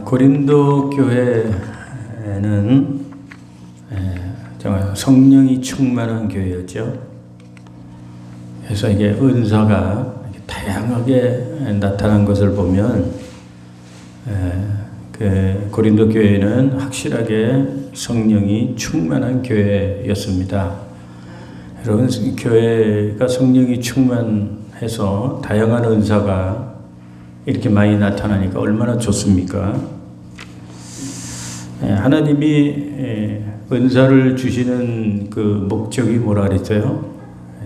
고린도 교회는 정말 성령이 충만한 교회였죠. 그래서 이게 은사가 다양하게 나타난 것을 보면 그 고린도 교회는 확실하게 성령이 충만한 교회였습니다. 여러분, 교회가 성령이 충만해서 다양한 은사가 이렇게 많이 나타나니까 얼마나 좋습니까? 하나님이 은사를 주시는 그 목적이 뭐라 그랬어요?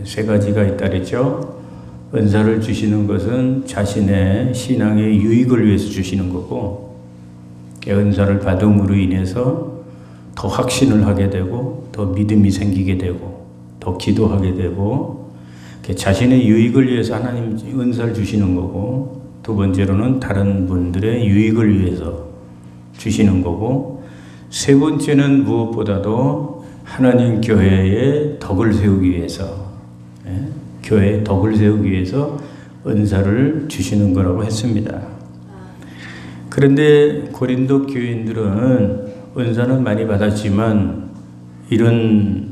세 가지가 있다 그랬죠. 은사를 주시는 것은 자신의 신앙의 유익을 위해서 주시는 거고, 은사를 받음으로 인해서 더 확신을 하게 되고, 더 믿음이 생기게 되고, 더 기도하게 되고, 자신의 유익을 위해서 하나님 은사를 주시는 거고, 두 번째로는 다른 분들의 유익을 위해서 주시는 거고, 세 번째는 무엇보다도 하나님 교회의 덕을 세우기 위해서, 교회의 덕을 세우기 위해서 은사를 주시는 거라고 했습니다. 그런데 고린도 교인들은 은사는 많이 받았지만 이런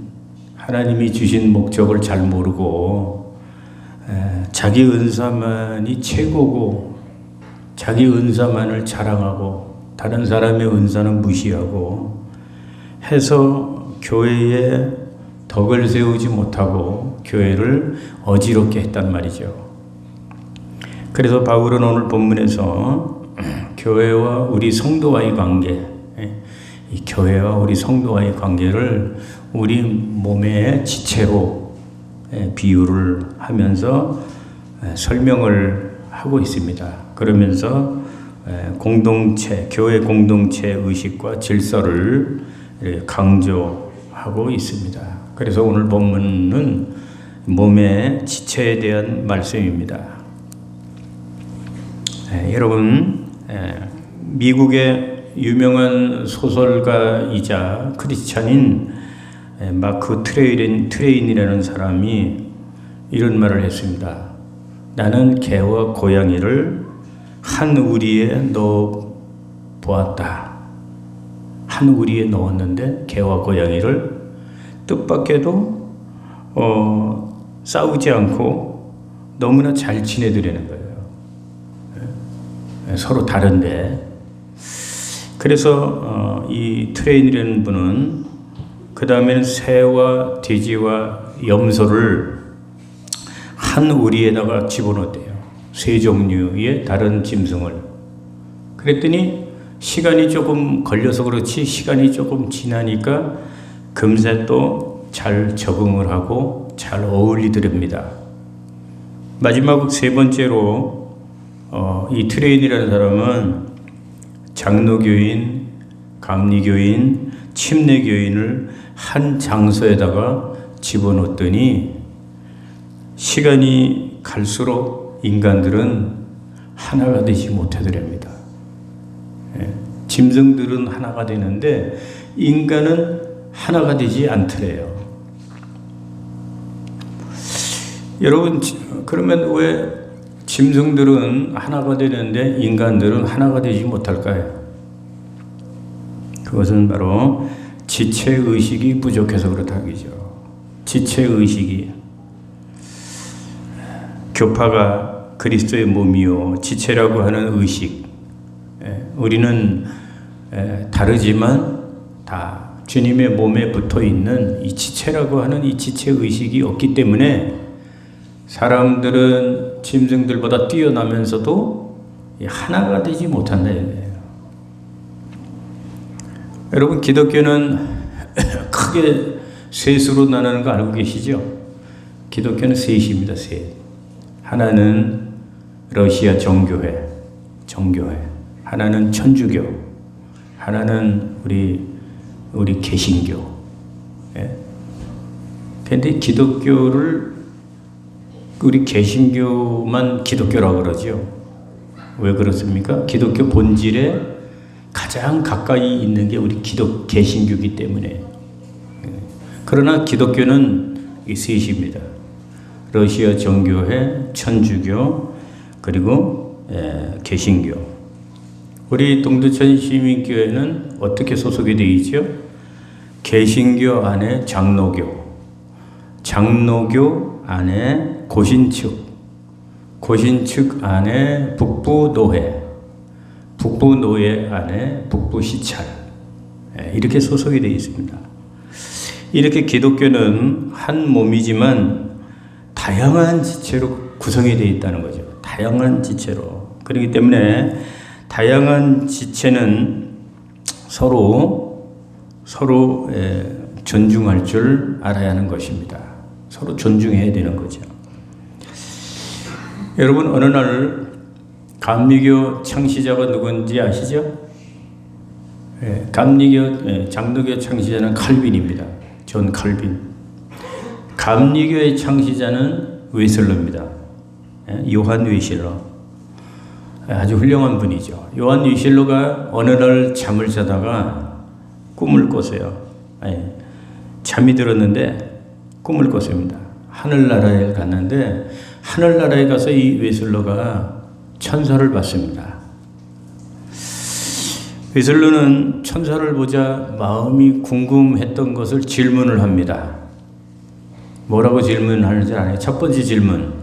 하나님이 주신 목적을 잘 모르고 자기 은사만이 최고고 자기 은사만을 자랑하고 다른 사람의 은사는 무시하고 해서 교회에 덕을 세우지 못하고 교회를 어지럽게 했단 말이죠. 그래서 바울은 오늘 본문에서 교회와 우리 성도와의 관계, 이 교회와 우리 성도와의 관계를 우리 몸의 지체로 비유를 하면서 설명을 하고 있습니다. 그러면서 공동체, 교회 공동체 의식과 질서를 강조하고 있습니다. 그래서 오늘 본문은 몸의 지체에 대한 말씀입니다. 여러분, 미국의 유명한 소설가이자 크리스찬인 마크 트웨인이라는 사람이 이런 말을 했습니다. 나는 개와 고양이를 한 우리에 넣어 보았다. 한 우리에 넣었는데 개와 고양이를 뜻밖에도 싸우지 않고 너무나 잘 지내드리는 거예요. 서로 다른데. 그래서 이 트레인이라는 분은 그 다음에는 새와 돼지와 염소를 한 우리에다가 집어넣었대요. 세 종류의 다른 짐승을. 그랬더니 시간이 조금 걸려서 그렇지 시간이 조금 지나니까 금세 또 잘 적응을 하고 잘 어울리더랍니다. 마지막 세 번째로 이 트레인이라는 사람은 장로교인, 감리교인, 침례교인을 한 장소에다가 집어넣었더니 시간이 갈수록 인간들은 하나가 되지 못하더랍니다. 짐승들은 하나가 되는데 인간은 하나가 되지 않더래요. 여러분, 그러면 왜 짐승들은 하나가 되는데 인간들은 하나가 되지 못할까요? 그것은 바로 지체의식이 부족해서 그렇다기죠. 지체의식이. 교파가 그리스도의 몸이요 지체라고 하는 의식. 우리는 다르지만 다 주님의 몸에 붙어있는 이 지체라고 하는 이 지체의식이 없기 때문에 사람들은 짐승들보다 뛰어나면서도 하나가 되지 못한다 이거예요. 여러분, 기독교는 크게 셋으로 나누는 거 알고 계시죠? 기독교는 셋입니다. 셋. 하나는 러시아 정교회. 하나는 천주교. 하나는 우리 개신교. 그런데 기독교를 우리 개신교만 기독교라고 그러죠. 왜 그렇습니까? 기독교 본질에 가장 가까이 있는 게 우리 개신교이기 때문에. 그러나 기독교는 이 셋입니다. 러시아 정교회, 천주교, 그리고 개신교. 우리 동두천 시민교회는 어떻게 소속이 되어 있죠? 개신교 안에 장로교, 장로교 안에 고신측, 고신측 안에 북부노회, 북부노회 안에 북부시찰, 이렇게 소속이 되어 있습니다. 이렇게 기독교는 한 몸이지만 다양한 지체로 구성이 되어 있다는 거죠. 다양한 지체로. 그렇기 때문에 다양한 지체는 서로 존중할 줄 알아야 하는 것입니다. 서로 존중해야 되는 거죠. 여러분, 어느 날 감리교 창시자가 누군지 아시죠? 장로교 창시자는 칼빈입니다. 존 칼빈. 감리교의 창시자는 웨슬러입니다. 요한 웨슬러. 아주 훌륭한 분이죠. 요한 웨슬러가 어느 날 잠을 자다가 꿈을 꿨어요. 잠이 들었는데 꿈을 꿨습니다. 하늘나라에 갔는데 하늘나라에 가서 이 웨슬러가 천사를 봤습니다. 웨슬러는 천사를 보자 마음이 궁금했던 것을 질문을 합니다. 뭐라고 질문하는지 알아요? 첫 번째 질문.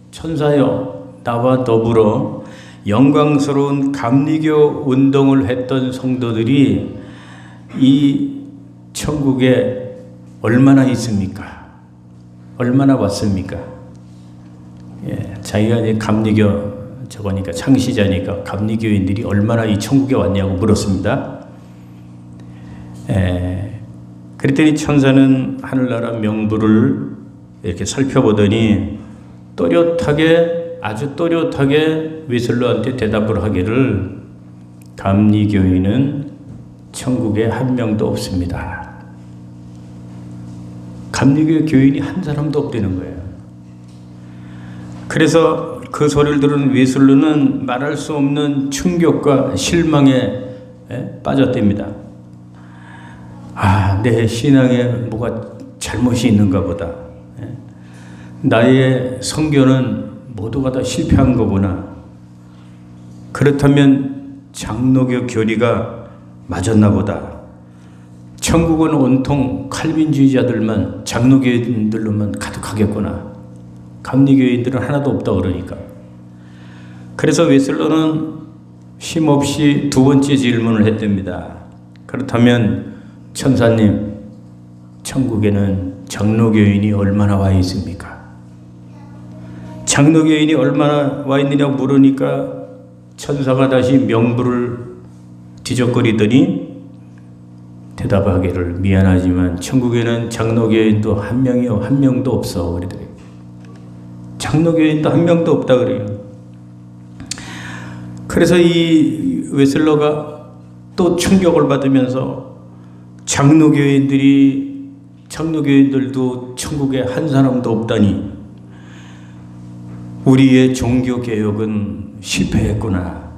천사여, 나와 더불어 영광스러운 감리교 운동을 했던 성도들이 이 천국에 얼마나 있습니까? 얼마나 왔습니까? 자기가 이제 감리교 저거니까 창시자니까 감리교인들이 얼마나 이 천국에 왔냐고 물었습니다. 그랬더니 천사는 하늘나라 명부를 이렇게 살펴보더니 아주 또렷하게 웨슬러한테 대답을 하기를 감리교인은 천국에 한 명도 없습니다. 감리교 교인이 한 사람도 없다는 거예요. 그래서 그 소리를 들은 웨슬러는 말할 수 없는 충격과 실망에 빠졌답니다. 내 신앙에 뭐가 잘못이 있는가 보다. 나의 선교는 모두가 다 실패한 거구나. 그렇다면 장로교 교리가 맞았나 보다. 천국은 온통 칼빈주의자들만, 장로교인들로만 가득하겠구나. 감리교인들은 하나도 없다 그러니까. 그래서 웨슬러는 쉼없이 두 번째 질문을 했답니다. 그렇다면 천사님, 천국에는 장로교인이 얼마나 와 있습니까? 장로교인이 얼마나 와 있느냐고 물으니까 천사가 다시 명부를 뒤적거리더니 대답하기를 미안하지만 천국에는 장로교인도 한 명도 없어 그러더래요. 장로교인도 한 명도 없다 그래요. 그래서 이 웨슬러가 또 충격을 받으면서 장로교인들도 천국에 한 사람도 없다니 우리의 종교개혁은 실패했구나.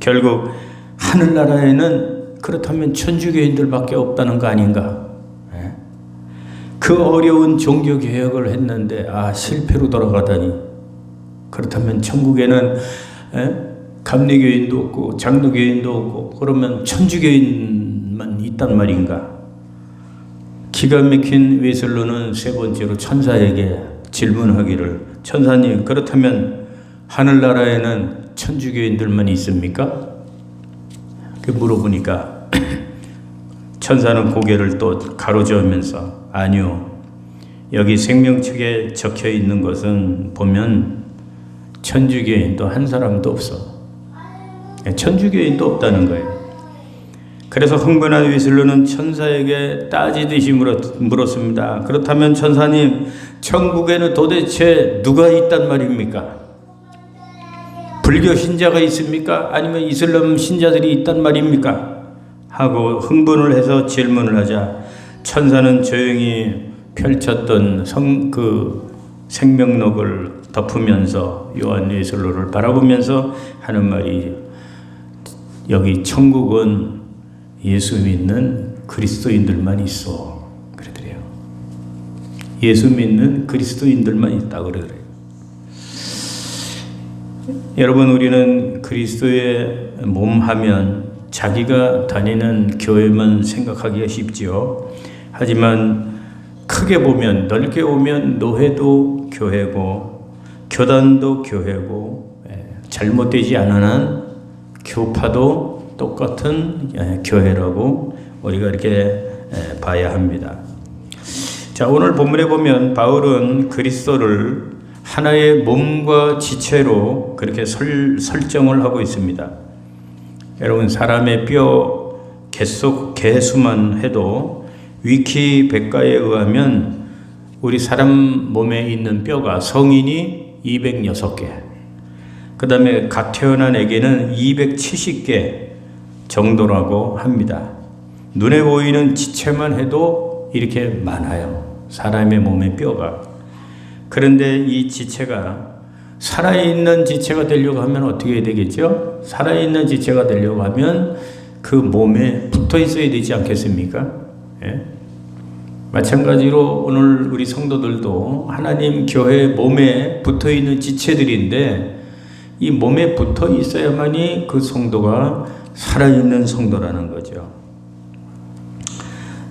결국 하늘나라에는 그렇다면 천주교인들밖에 없다는 거 아닌가. 그 어려운 종교개혁을 했는데 실패로 돌아가다니. 그렇다면 천국에는 감리교인도 없고 장로교인도 없고 그러면 천주교인만 있단 말인가. 기가 막힌 웨슬러는 세 번째로 천사에게 질문하기를 천사님, 그렇다면 하늘나라에는 천주교인들만 있습니까? 물어보니까 천사는 고개를 또 가로저으면서 아니요, 여기 생명책에 적혀 있는 것은 보면 천주교인도 한 사람도 없어. 천주교인도 없다는 거예요. 그래서 흥분한 웨슬러는 천사에게 따지듯이 물었습니다. 그렇다면 천사님, 천국에는 도대체 누가 있단 말입니까? 불교 신자가 있습니까? 아니면 이슬람 신자들이 있단 말입니까? 하고 흥분을 해서 질문을 하자 천사는 조용히 펼쳤던 생명록을 덮으면서 요한 웨슬러를 바라보면서 하는 말이 여기 천국은 예수 믿는 그리스도인들만 있어 그러더래요. 예수 믿는 그리스도인들만 있다 그러더래요. 여러분, 우리는 그리스도의 몸 하면 자기가 다니는 교회만 생각하기가 쉽지요. 하지만 크게 보면, 넓게 보면 노회도 교회고 교단도 교회고, 잘못되지 않은 한 교파도 똑같은 교회라고 우리가 이렇게 봐야 합니다. 자, 오늘 본문에 보면 바울은 그리스도를 하나의 몸과 지체로 그렇게 설정을 하고 있습니다. 여러분, 사람의 뼈 개수만 해도 위키백과에 의하면 우리 사람 몸에 있는 뼈가 성인이 206개, 그 다음에 갓 태어난 애기는 270개 정도라고 합니다. 눈에 보이는 지체만 해도 이렇게 많아요, 사람의 몸의 뼈가. 그런데 이 지체가 살아있는 지체가 되려고 하면 어떻게 해야 되겠죠? 살아있는 지체가 되려고 하면 그 몸에 붙어 있어야 되지 않겠습니까? 예? 마찬가지로 오늘 우리 성도들도 하나님 교회 몸에 붙어 있는 지체들인데, 이 몸에 붙어 있어야만이 그 성도가 살아있는 성도라는 거죠.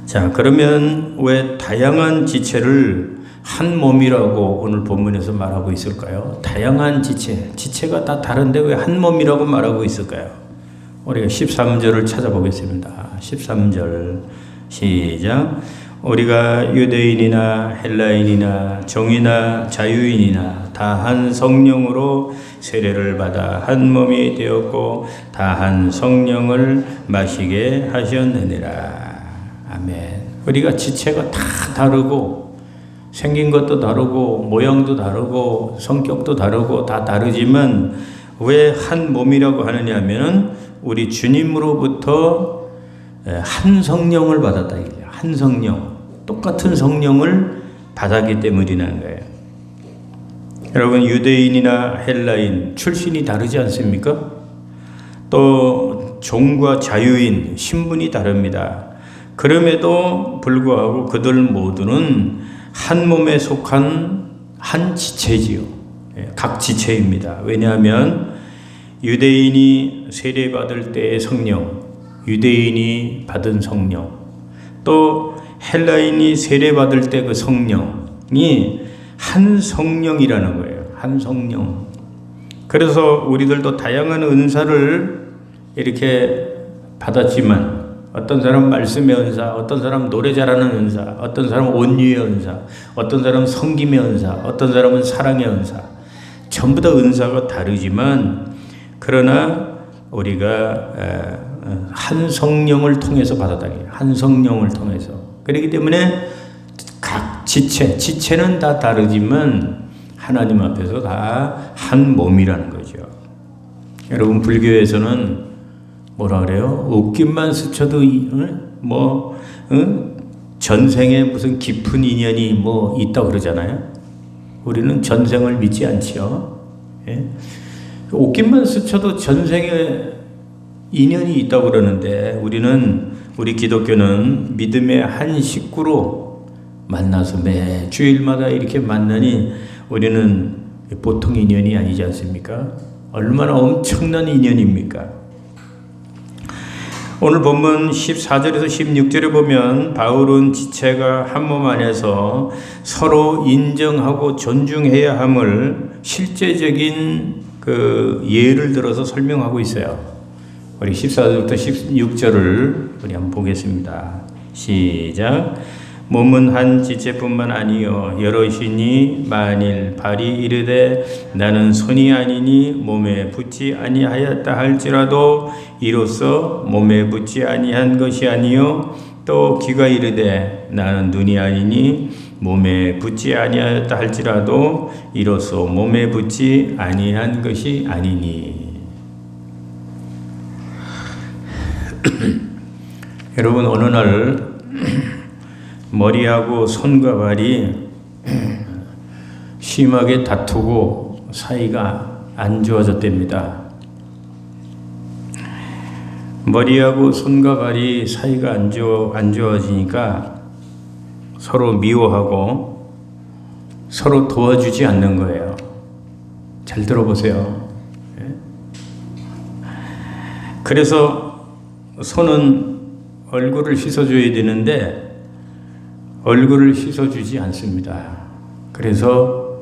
자, 그러면 왜 다양한 지체를 한 몸이라고 오늘 본문에서 말하고 있을까요? 다양한 지체가 다 다른데 왜 한 몸이라고 말하고 있을까요? 우리가 13절을 찾아보겠습니다. 13절 시작. 우리가 유대인이나 헬라인이나 종이나 자유인이나 다 한 성령으로 세례를 받아 한 몸이 되었고 다 한 성령을 마시게 하셨느니라. 아멘. 우리가 지체가 다 다르고 생긴 것도 다르고 모양도 다르고 성격도 다르고 다 다르지만 왜 한 몸이라고 하느냐 하면은 우리 주님으로부터 한 성령을 받았다 이거죠. 한 성령, 똑같은 성령을 받았기 때문이라는 거예요. 여러분, 유대인이나 헬라인 출신이 다르지 않습니까? 또 종과 자유인 신분이 다릅니다. 그럼에도 불구하고 그들 모두는 한 몸에 속한 한 지체지요. 각 지체입니다. 왜냐하면 유대인이 세례받을 때의 성령, 유대인이 받은 성령, 또 헬라인이 세례받을 때 그 성령이 한 성령이라는 거예요. 한 성령. 그래서 우리들도 다양한 은사를 이렇게 받았지만, 어떤 사람 말씀의 은사, 어떤 사람 노래 잘하는 은사, 어떤 사람 온유의 은사, 어떤 사람 섬김의 은사, 어떤 사람은 사랑의 은사, 전부 다 은사가 다르지만, 그러나 우리가 한 성령을 통해서 받았다. 한 성령을 통해서. 그렇기 때문에 각 지체는 다 다르지만 하나님 앞에서 다 한 몸이라는 거죠. 여러분, 불교에서는 뭐라 그래요? 옷깃만 스쳐도 전생에 무슨 깊은 인연이 뭐 있다고 그러잖아요. 우리는 전생을 믿지 않지요. 예? 옷깃만 스쳐도 전생에 인연이 있다고 그러는데, 우리 기독교는 믿음의 한 식구로 만나서 매 주일마다 이렇게 만나니 우리는 보통 인연이 아니지 않습니까? 얼마나 엄청난 인연입니까? 오늘 본문 14절에서 16절에 보면 바울은 지체가 한 몸 안에서 서로 인정하고 존중해야 함을 실제적인 그 예를 들어서 설명하고 있어요. 우리 14절부터 16절을 우리 한번 보겠습니다. 시작. 몸은 한 지체뿐만 아니요 여럿이니 만일 발이 이르되 나는 손이 아니니 몸에 붙지 아니하였다 할지라도 이로써 몸에 붙지 아니한 것이 아니요 또 귀가 이르되 나는 눈이 아니니 몸에 붙지 아니하였다 할지라도 이로써 몸에 붙지 아니한 것이 아니니. 여러분, 어느 날 머리하고 손과 발이 심하게 다투고 사이가 안 좋아졌답니다. 머리하고 손과 발이 사이가 안 좋아지니까 서로 미워하고 서로 도와주지 않는 거예요. 잘 들어보세요. 그래서 손은 얼굴을 씻어줘야 되는데 얼굴을 씻어주지 않습니다. 그래서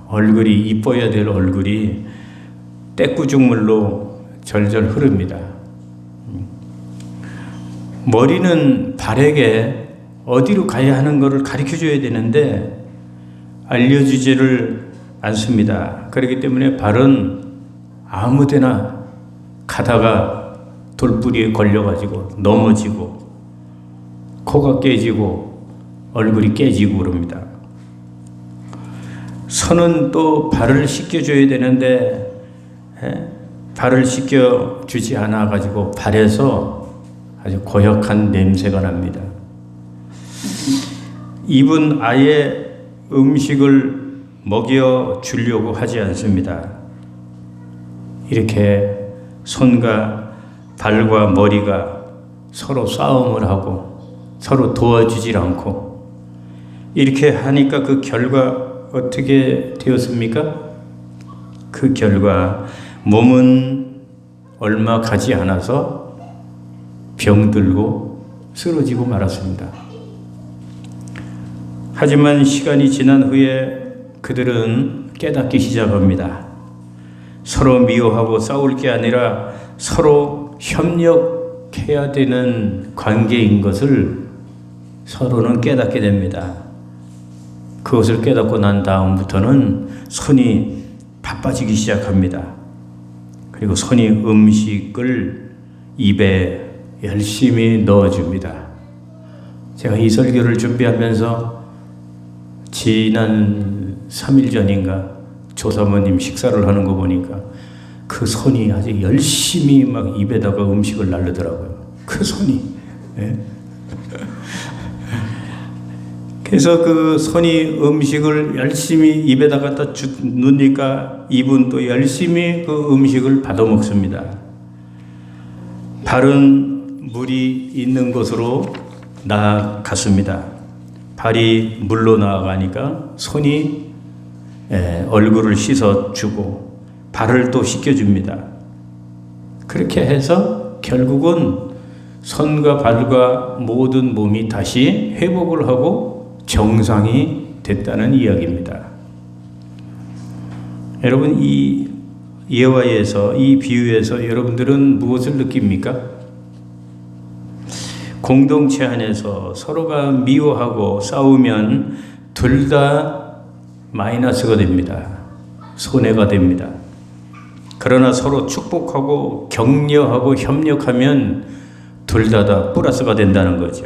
얼굴이 이뻐야 될 얼굴이 떼꾸죽물로 절절 흐릅니다. 머리는 발에게 어디로 가야 하는 것을 가르쳐줘야 되는데 알려주지를 않습니다. 그렇기 때문에 발은 아무데나 가다가 돌부리에 걸려가지고 넘어지고 코가 깨지고 얼굴이 깨지고 그럽니다. 손은 또 발을 씻겨줘야 되는데 발을 씻겨주지 않아가지고 발에서 아주 고약한 냄새가 납니다. 입은 아예 음식을 먹여 주려고 하지 않습니다. 이렇게 손과 발과 머리가 서로 싸움을 하고 서로 도와주질 않고 이렇게 하니까 그 결과 어떻게 되었습니까? 그 결과 몸은 얼마 가지 않아서 병들고 쓰러지고 말았습니다. 하지만 시간이 지난 후에 그들은 깨닫기 시작합니다. 서로 미워하고 싸울 게 아니라 서로 협력해야 되는 관계인 것을 서로는 깨닫게 됩니다. 그것을 깨닫고 난 다음부터는 손이 바빠지기 시작합니다. 그리고 손이 음식을 입에 열심히 넣어줍니다. 제가 이 설교를 준비하면서 지난 3일 전인가 조사모님 식사를 하는 거 보니까 그 손이 아주 열심히 막 입에다가 음식을 날르더라고요. 그 손이. 네. 그래서 그 손이 음식을 열심히 입에다가 넣으니까 입은 또 열심히 그 음식을 받아 먹습니다. 발은 물이 있는 곳으로 나아갔습니다. 발이 물로 나아가니까 손이 얼굴을 씻어주고 발을 또 씻겨줍니다. 그렇게 해서 결국은 손과 발과 모든 몸이 다시 회복을 하고 정상이 됐다는 이야기입니다. 여러분, 이 예화에서, 이 비유에서 여러분들은 무엇을 느낍니까? 공동체 안에서 서로가 미워하고 싸우면 둘 다 마이너스가 됩니다. 손해가 됩니다. 그러나 서로 축복하고 격려하고 협력하면 둘 다 플러스가 된다는 거죠.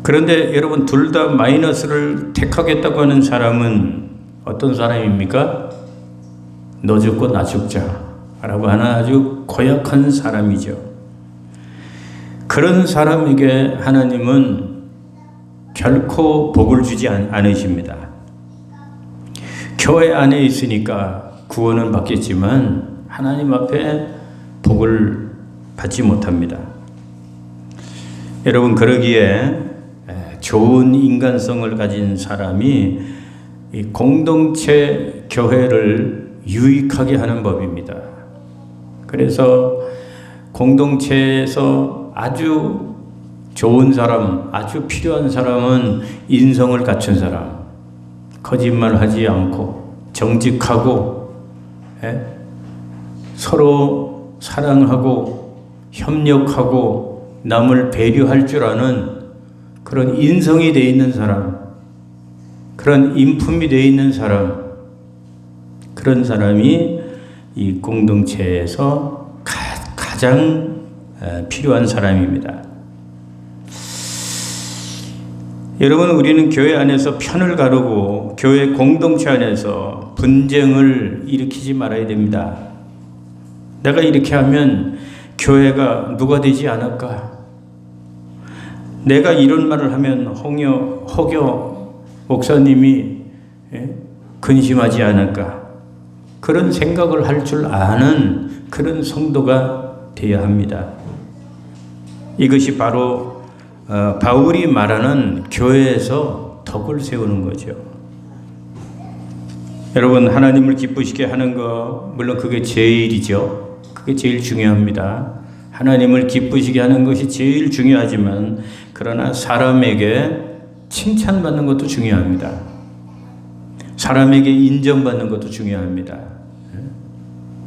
그런데 여러분, 둘 다 마이너스를 택하겠다고 하는 사람은 어떤 사람입니까? 너 죽고 나 죽자 라고 하는 아주 고약한 사람이죠. 그런 사람에게 하나님은 결코 복을 주지 않으십니다. 교회 안에 있으니까 구원은 받겠지만 하나님 앞에 복을 받지 못합니다. 여러분, 그러기에 좋은 인간성을 가진 사람이 이 공동체 교회를 유익하게 하는 법입니다. 그래서 공동체에서 아주 좋은 사람, 아주 필요한 사람은 인성을 갖춘 사람, 거짓말하지 않고 정직하고 서로 사랑하고 협력하고 남을 배려할 줄 아는 그런 인성이 되어 있는 사람, 그런 인품이 되어 있는 사람, 그런 사람이 이 공동체에서 가장 필요한 사람입니다. 여러분, 우리는 교회 안에서 편을 가르고 교회 공동체 안에서 분쟁을 일으키지 말아야 됩니다. 내가 이렇게 하면 교회가 누가 되지 않을까? 내가 이런 말을 하면 혹여 목사님이 근심하지 않을까? 그런 생각을 할 줄 아는 그런 성도가 되어야 합니다. 이것이 바로 바울이 말하는 교회에서 덕을 세우는 거죠. 여러분, 하나님을 기쁘시게 하는 거 물론 그게 제일이죠. 그게 제일 중요합니다. 하나님을 기쁘시게 하는 것이 제일 중요하지만 그러나 사람에게 칭찬받는 것도 중요합니다. 사람에게 인정받는 것도 중요합니다.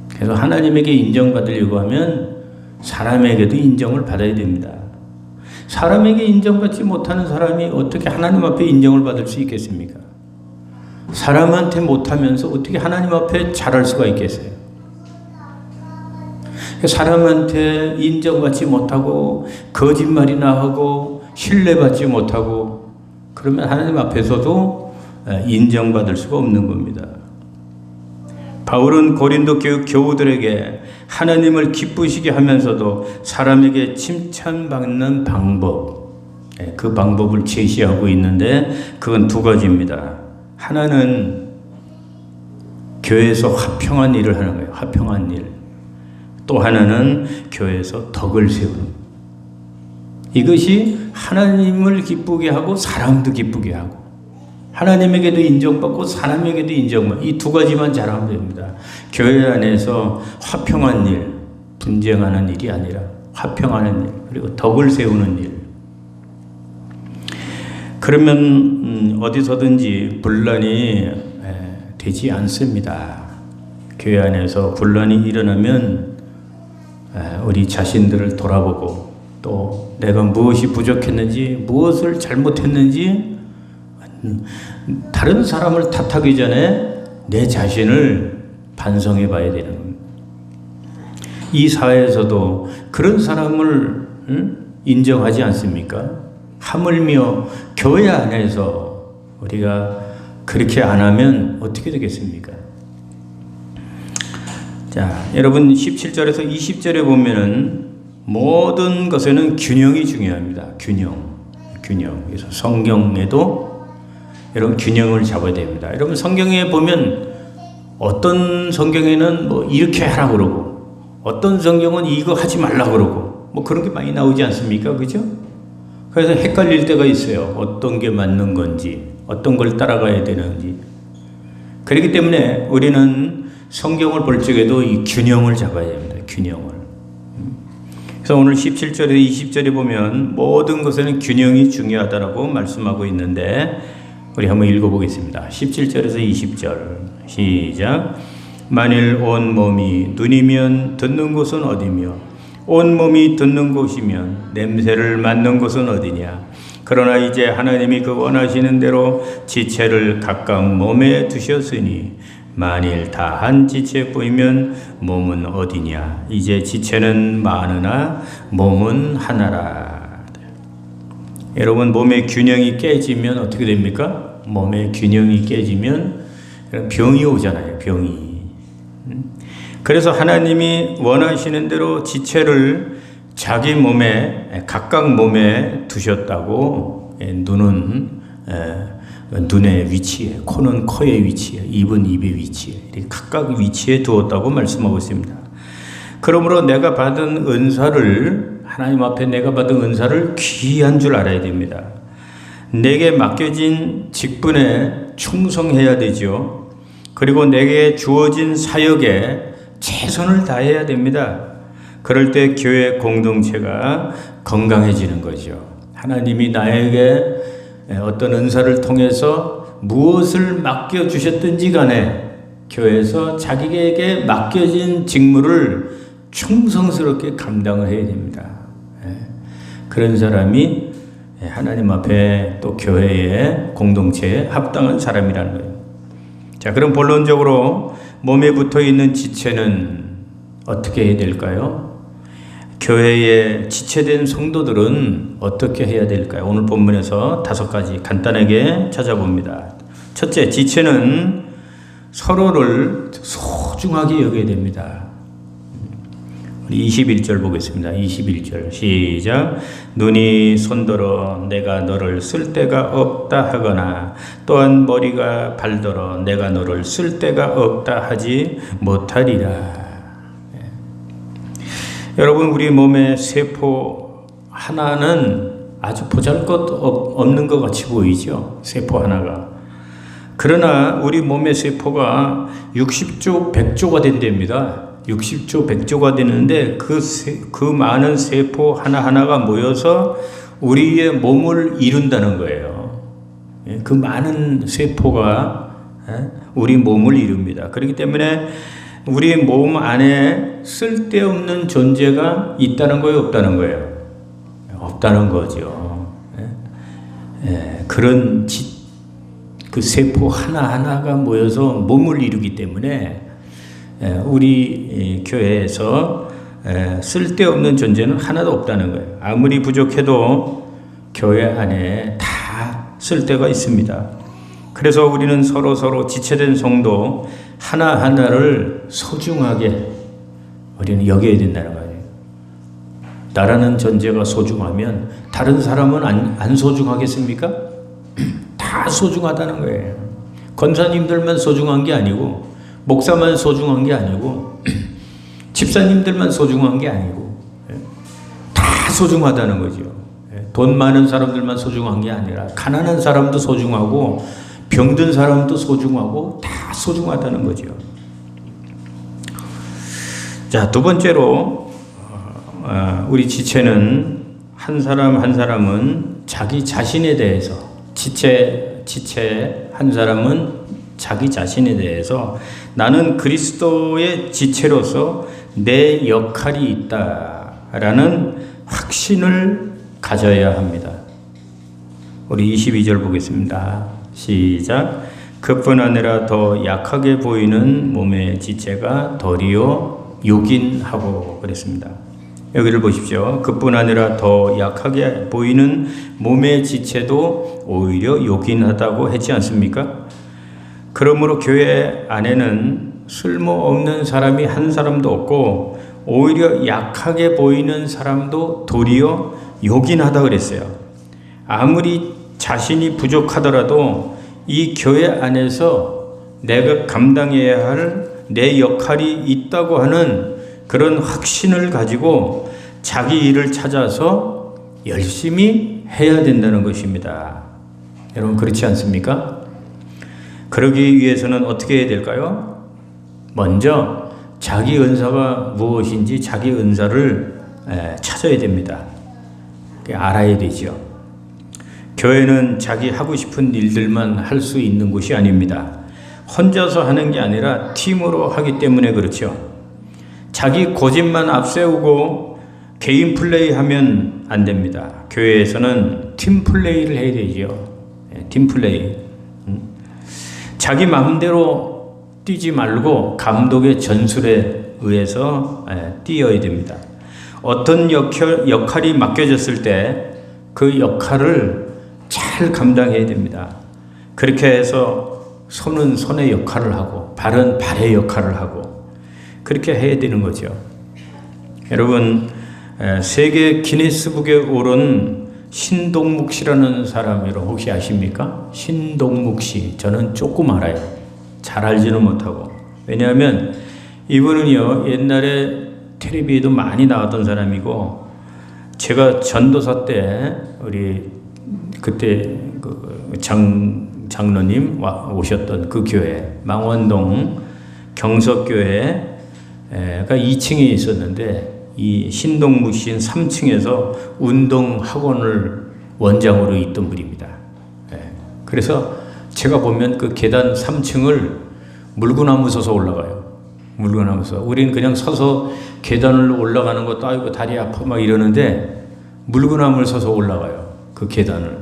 그래서 하나님에게 인정받으려고 하면 사람에게도 인정을 받아야 됩니다. 사람에게 인정받지 못하는 사람이 어떻게 하나님 앞에 인정을 받을 수 있겠습니까? 사람한테 못하면서 어떻게 하나님 앞에 잘할 수가 있겠어요? 사람한테 인정받지 못하고 거짓말이나 하고 신뢰받지 못하고 그러면 하나님 앞에서도 인정받을 수가 없는 겁니다. 바울은 고린도 교우들에게 하나님을 기쁘시게 하면서도 사람에게 칭찬받는 방법, 그 방법을 제시하고 있는데 그건 두 가지입니다. 하나는 교회에서 화평한 일을 하는 거예요. 화평한 일. 또 하나는 교회에서 덕을 세우는 거예요. 이것이 하나님을 기쁘게 하고 사람도 기쁘게 하고 하나님에게도 인정받고 사람에게도 인정받고 이 두 가지만 잘하면 됩니다. 교회 안에서 화평한 일, 분쟁하는 일이 아니라 화평하는 일, 그리고 덕을 세우는 일. 그러면 어디서든지 분란이 되지 않습니다. 교회 안에서 분란이 일어나면 우리 자신들을 돌아보고 또 내가 무엇이 부족했는지 무엇을 잘못했는지 다른 사람을 탓하기 전에 내 자신을 반성해 봐야 되는 겁니다. 이 사회에서도 그런 사람을 인정하지 않습니까? 하물며 교회 안에서 우리가 그렇게 안 하면 어떻게 되겠습니까? 자, 여러분 17절에서 20절에 보면은 모든 것에는 균형이 중요합니다. 균형. 그래서 성경에도 여러분 균형을 잡아야 됩니다. 여러분 성경에 보면 어떤 성경에는 뭐 이렇게 하라 그러고 어떤 성경은 이거 하지 말라 그러고 뭐 그런 게 많이 나오지 않습니까? 그죠? 그래서 헷갈릴 때가 있어요. 어떤 게 맞는 건지 어떤 걸 따라가야 되는지. 그렇기 때문에 우리는 성경을 볼 적에도 이 균형을 잡아야 됩니다. 균형을. 그래서 오늘 17절에 20절에 보면 모든 것에는 균형이 중요하다라고 말씀하고 있는데 우리 한번 읽어보겠습니다. 17절에서 20절 시작. 만일 온 몸이 눈이면 듣는 곳은 어디며 온 몸이 듣는 곳이면 냄새를 맡는 곳은 어디냐. 그러나 이제 하나님이 그 원하시는 대로 지체를 각각 몸에 두셨으니 만일 다 한 지체 보이면 몸은 어디냐. 이제 지체는 많으나 몸은 하나라. 여러분 몸의 균형이 깨지면 어떻게 됩니까? 몸의 균형이 깨지면 병이 오잖아요. 병이. 그래서 하나님이 원하시는 대로 지체를 자기 몸에 각각 몸에 두셨다고. 눈은 눈의 위치에, 코는 코의 위치에, 입은 입의 위치에 이렇게 각각 위치에 두었다고 말씀하고 있습니다. 그러므로 내가 받은 은사를 하나님 앞에 내가 받은 은사를 귀한 줄 알아야 됩니다. 내게 맡겨진 직분에 충성해야 되죠. 그리고 내게 주어진 사역에 최선을 다해야 됩니다. 그럴 때 교회 공동체가 건강해지는 거죠. 하나님이 나에게 어떤 은사를 통해서 무엇을 맡겨주셨든지 간에 교회에서 자기에게 맡겨진 직무를 충성스럽게 감당을 해야 됩니다. 그런 사람이 하나님 앞에 또 교회의 공동체에 합당한 사람이라는 거예요. 자, 그럼 본론적으로 몸에 붙어 있는 지체는 어떻게 해야 될까요? 교회에 지체된 성도들은 어떻게 해야 될까요? 오늘 본문에서 5가지 간단하게 찾아봅니다. 첫째, 지체는 서로를 소중하게 여겨야 됩니다. 우리 21절 보겠습니다. 21절 시작. 눈이 손들어 내가 너를 쓸 데가 없다 하거나 또한 머리가 발들어 내가 너를 쓸 데가 없다 하지 못하리라. 여러분 우리 몸의 세포 하나는 아주 보잘것없는 것 같이 보이죠. 세포 하나가. 그러나 우리 몸의 세포가 60조, 100조가 된답니다. 60조, 100조가 되는데 그 많은 세포 하나하나가 모여서 우리의 몸을 이룬다는 거예요. 그 많은 세포가 우리 몸을 이룹니다. 그렇기 때문에 우리 몸 안에 쓸데없는 존재가 있다는 거예요, 없다는 거예요? 없다는 거죠. 그런 그 세포 하나하나가 모여서 몸을 이루기 때문에 우리 교회에서 쓸데없는 존재는 하나도 없다는 거예요. 아무리 부족해도 교회 안에 다 쓸데가 있습니다. 그래서 우리는 서로 지체된 성도 하나하나를 소중하게 우리는 여겨야 된다는 거예요. 나라는 존재가 소중하면 다른 사람은 안 소중하겠습니까? 다 소중하다는 거예요. 권사님들만 소중한 게 아니고, 목사만 소중한 게 아니고, 집사님들만 소중한 게 아니고, 다 소중하다는 거죠. 돈 많은 사람들만 소중한 게 아니라 가난한 사람도 소중하고 병든 사람도 소중하고 다 소중하다는 거죠. 자, 두 번째로 우리 지체는 한 사람 한 사람은 자기 자신에 대해서, 지체 한 사람은 자기 자신에 대해서 나는 그리스도의 지체로서 내 역할이 있다라는 확신을 가져야 합니다. 우리 22절 보겠습니다. 시작. 그뿐 아니라 더 약하게 보이는 몸의 지체가 도리어 요긴하고 그랬습니다. 여기를 보십시오. 그뿐 아니라 더 약하게 보이는 몸의 지체도 오히려 요긴하다고 했지 않습니까? 그러므로 교회 안에는 쓸모없는 사람이 한 사람도 없고 오히려 약하게 보이는 사람도 도리어 요긴하다 그랬어요. 아무리 자신이 부족하더라도 이 교회 안에서 내가 감당해야 할 내 역할이 있다고 하는 그런 확신을 가지고 자기 일을 찾아서 열심히 해야 된다는 것입니다. 여러분 그렇지 않습니까? 그러기 위해서는 어떻게 해야 될까요? 먼저 자기 은사가 무엇인지 자기 은사를 찾아야 됩니다. 알아야 되죠. 교회는 자기 하고 싶은 일들만 할 수 있는 곳이 아닙니다. 혼자서 하는 게 아니라 팀으로 하기 때문에 그렇죠. 자기 고집만 앞세우고 개인 플레이하면 안 됩니다. 교회에서는 팀 플레이를 해야 되죠. 팀 플레이. 자기 마음대로 뛰지 말고 감독의 전술에 의해서 뛰어야 됩니다. 어떤 역할이 맡겨졌을 때 그 역할을 잘 감당해야 됩니다. 그렇게 해서 손은 손의 역할을 하고 발은 발의 역할을 하고 그렇게 해야 되는 거죠. 여러분 세계 기네스북에 오른 신동묵 씨라는 사람이라 혹시 아십니까? 신동묵 씨 저는 조금 알아요. 잘 알지는 못하고. 왜냐하면 이분은요 옛날에 텔레비에도 많이 나왔던 사람이고 제가 전도사 때 우리 그때 그 장로님 오셨던 그 교회 망원동 경석교회가 2층에 있었는데 이 신동묵 씨는 3층에서 운동학원을 원장으로 있던 분입니다. 그래서 제가 보면 그 계단 3층을 물구나무 서서 올라가요. 물구나무 서. 우리는 그냥 서서 계단을 올라가는 것도 아이고 다리 아파 막 이러는데 물구나무를 서서 올라가요. 그 계단을.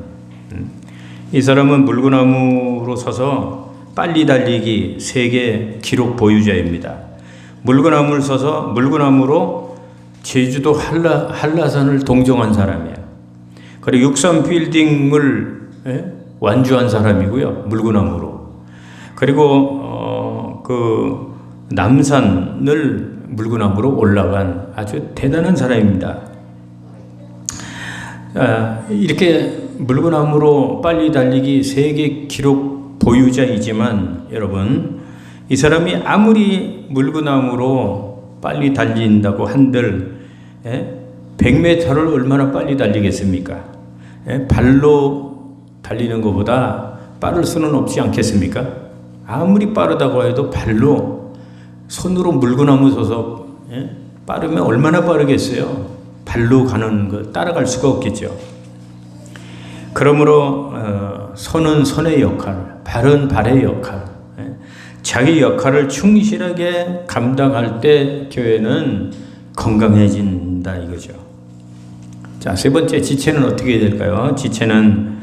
이 사람은 물구나무로 서서 빨리 달리기 세계 기록 보유자입니다. 물구나무를 서서 물구나무로 제주도 한라산을 동정한 사람이에요. 그리고 63 빌딩을 완주한 사람이고요. 물구나무로. 그리고 그 남산을 물구나무로 올라간 아주 대단한 사람입니다. 이렇게 물구나무로 빨리 달리기 세계 기록 보유자이지만 여러분 이 사람이 아무리 물구나무로 빨리 달린다고 한들 100m를 얼마나 빨리 달리겠습니까? 발로 달리는 것보다 빠를 수는 없지 않겠습니까? 아무리 빠르다고 해도 발로 손으로 물구나무 서서 빠르면 얼마나 빠르겠어요. 발로 가는 거 따라갈 수가 없겠죠. 그러므로 손은 손의 역할, 발은 발의 역할, 자기 역할을 충실하게 감당할 때 교회는 건강해진다 이거죠. 자, 세 번째 지체는 어떻게 해야 될까요? 지체는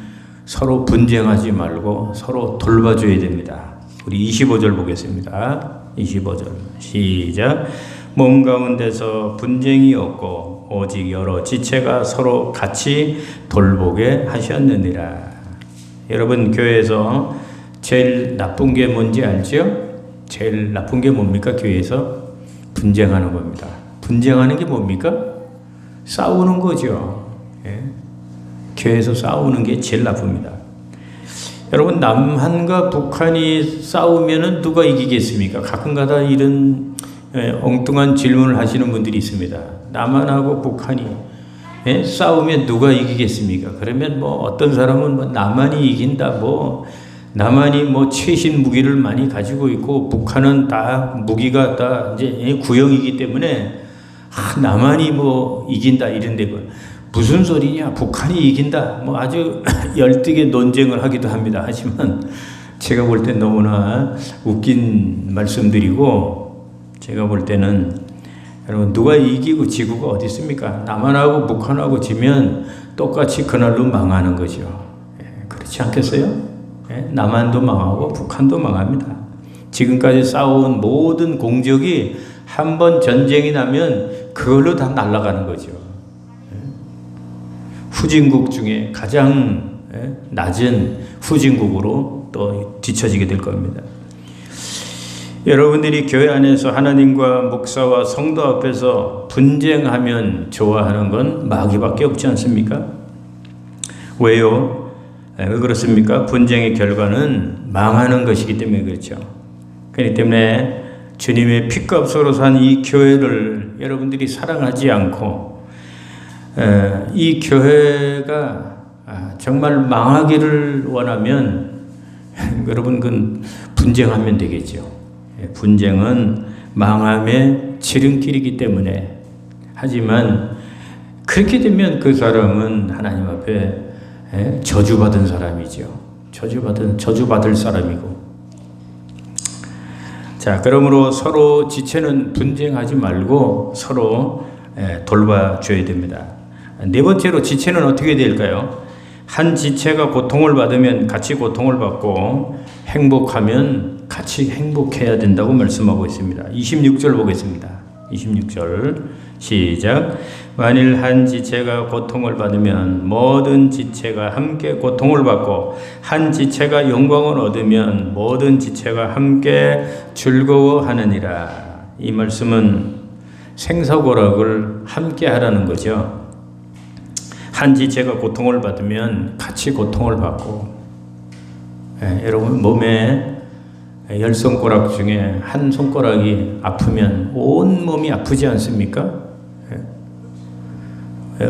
서로 분쟁하지 말고 서로 돌봐줘야 됩니다. 우리 25절 보겠습니다. 25절 시작. 몸 가운데서 분쟁이 없고 오직 여러 지체가 서로 같이 돌보게 하셨느니라. 여러분, 교회에서 제일 나쁜 게 뭔지 알죠? 제일 나쁜 게 뭡니까? 교회에서 분쟁하는 겁니다. 분쟁하는 게 뭡니까? 싸우는 거죠. 예? 교회에서 싸우는 게 제일 나쁩니다. 여러분, 남한과 북한이 싸우면은 누가 이기겠습니까? 가끔가다 이런 엉뚱한 질문을 하시는 분들이 있습니다. 남한하고 북한이 싸우면 누가 이기겠습니까? 그러면 뭐 어떤 사람은 뭐 남한이 이긴다, 뭐 남한이 뭐 최신 무기를 많이 가지고 있고 북한은 다 무기가 다 이제 구형이기 때문에 남한이 뭐 이긴다 이런데 무슨 소리냐? 북한이 이긴다. 뭐 아주 열띠게 논쟁을 하기도 합니다. 하지만 제가 볼 땐 너무나 웃긴 말씀드리고, 제가 볼 때는 여러분, 누가 이기고 지구가 어디 있습니까? 남한하고 북한하고 지면 똑같이 그날로 망하는 거죠. 그렇지 않겠어요? 남한도 망하고 북한도 망합니다. 지금까지 싸워온 모든 공적이 한번 전쟁이 나면 그걸로 다 날아가는 거죠. 후진국 중에 가장 낮은 후진국으로 또 뒤처지게 될 겁니다. 여러분들이 교회 안에서 하나님과 목사와 성도 앞에서 분쟁하면 좋아하는 건 마귀밖에 없지 않습니까? 왜요? 왜 그렇습니까? 분쟁의 결과는 망하는 것이기 때문에 그렇죠. 그렇기 때문에 주님의 피값으로 산 이 교회를 여러분들이 사랑하지 않고 이 교회가 정말 망하기를 원하면 여러분, 그건 분쟁하면 되겠죠. 분쟁은 망함의 지름길이기 때문에. 하지만 그렇게 되면 그 사람은 하나님 앞에 저주받은 사람이죠. 저주받을 사람이고. 자, 그러므로 서로 지체는 분쟁하지 말고 서로 돌봐줘야 됩니다. 네 번째로 지체는 어떻게 될까요? 한 지체가 고통을 받으면 같이 고통을 받고 행복하면 같이 행복해야 된다고 말씀하고 있습니다. 26절 보겠습니다. 26절 시작. 만일 한 지체가 고통을 받으면 모든 지체가 함께 고통을 받고 한 지체가 영광을 얻으면 모든 지체가 함께 즐거워하느니라. 이 말씀은 생사고락을 함께 하라는 거죠. 한 지체가 고통을 받으면 같이 고통을 받고, 여러분, 몸에 10손가락 중에 한 손가락이 아프면 온 몸이 아프지 않습니까?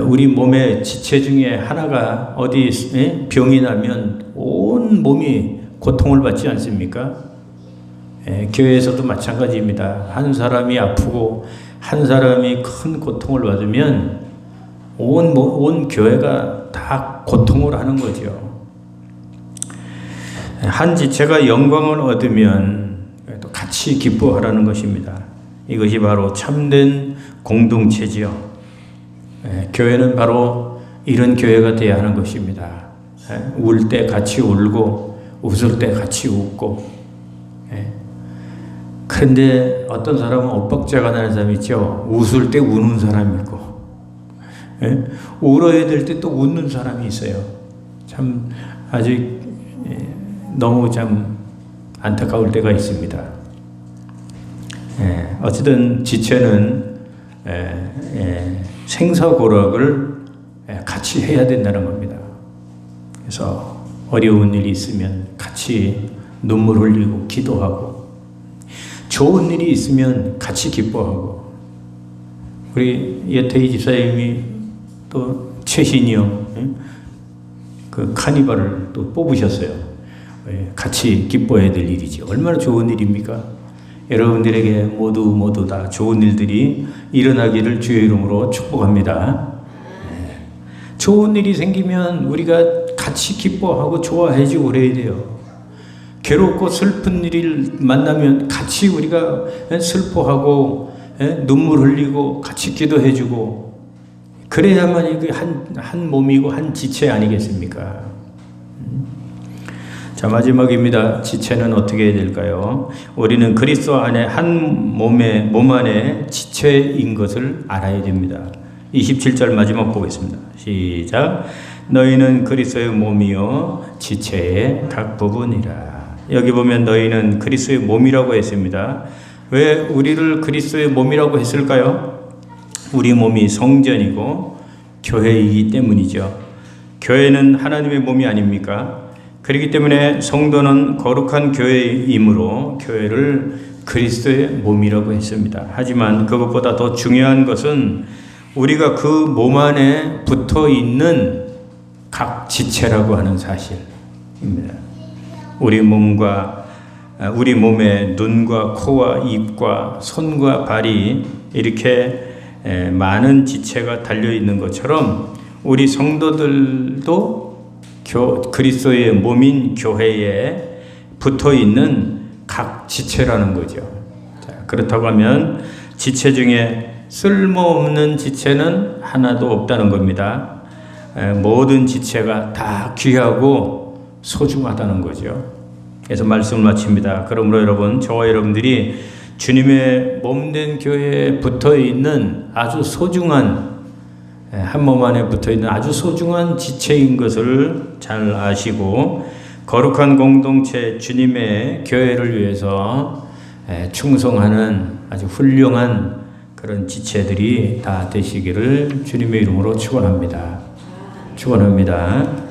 우리 몸의 지체 중에 하나가 어디 병이 나면 온 몸이 고통을 받지 않습니까? 교회에서도 마찬가지입니다. 한 사람이 아프고 한 사람이 큰 고통을 받으면 온 교회가 다 고통을 하는 거죠. 한 지체가 영광을 얻으면 또 같이 기뻐하라는 것입니다. 이것이 바로 참된 공동체지요. 교회는 바로 이런 교회가 되어야 하는 것입니다. 울 때 같이 울고 웃을 때 같이 웃고. 그런데 어떤 사람은 엇박자가 나는 사람이 있죠. 웃을 때 우는 사람이 있고, 울어야 될 때 또 웃는 사람이 있어요. 참 아직 너무 참 안타까울 때가 있습니다. 어쨌든 지체는 생사고락을 같이 해야 된다는 겁니다. 그래서 어려운 일이 있으면 같이 눈물 흘리고 기도하고, 좋은 일이 있으면 같이 기뻐하고. 우리 예태희 집사님이 또 최신이요, 그 카니발을 또 뽑으셨어요. 같이 기뻐해야 될 일이지. 얼마나 좋은 일입니까? 여러분들에게 모두 다 좋은 일들이 일어나기를 주의 이름으로 축복합니다. 좋은 일이 생기면 우리가 같이 기뻐하고 좋아해주고 그래야 돼요. 괴롭고 슬픈 일을 만나면 같이 우리가 슬퍼하고 눈물 흘리고 같이 기도해주고 그래야만 이게 한 몸이고 한 지체 아니겠습니까? 자, 마지막입니다. 지체는 어떻게 해야 될까요? 우리는 그리스도 안에 한 몸 안에 지체인 것을 알아야 됩니다. 27절 마지막 보겠습니다. 시작. 너희는 그리스도의 몸이요 지체의 각 부분이라. 여기 보면 너희는 그리스도의 몸이라고 했습니다. 왜 우리를 그리스도의 몸이라고 했을까요? 우리 몸이 성전이고 교회이기 때문이죠. 교회는 하나님의 몸이 아닙니까? 그렇기 때문에 성도는 거룩한 교회이므로 교회를 그리스도의 몸이라고 했습니다. 하지만 그것보다 더 중요한 것은 우리가 그 몸 안에 붙어 있는 각 지체라고 하는 사실입니다. 우리 몸에 눈과 코와 입과 손과 발이 이렇게 많은 지체가 달려 있는 것처럼 우리 성도들도 그리스도의 몸인 교회에 붙어 있는 각 지체라는 거죠. 자, 그렇다고 하면 지체 중에 쓸모없는 지체는 하나도 없다는 겁니다. 모든 지체가 다 귀하고 소중하다는 거죠. 그래서 말씀을 마칩니다. 그러므로 여러분, 저와 여러분들이 주님의 몸된 교회에 붙어 있는 아주 소중한 한 몸 안에 붙어 있는 아주 소중한 지체인 것을 잘 아시고 거룩한 공동체 주님의 교회를 위해서 충성하는 아주 훌륭한 그런 지체들이 다 되시기를 주님의 이름으로 축원합니다. 축원합니다.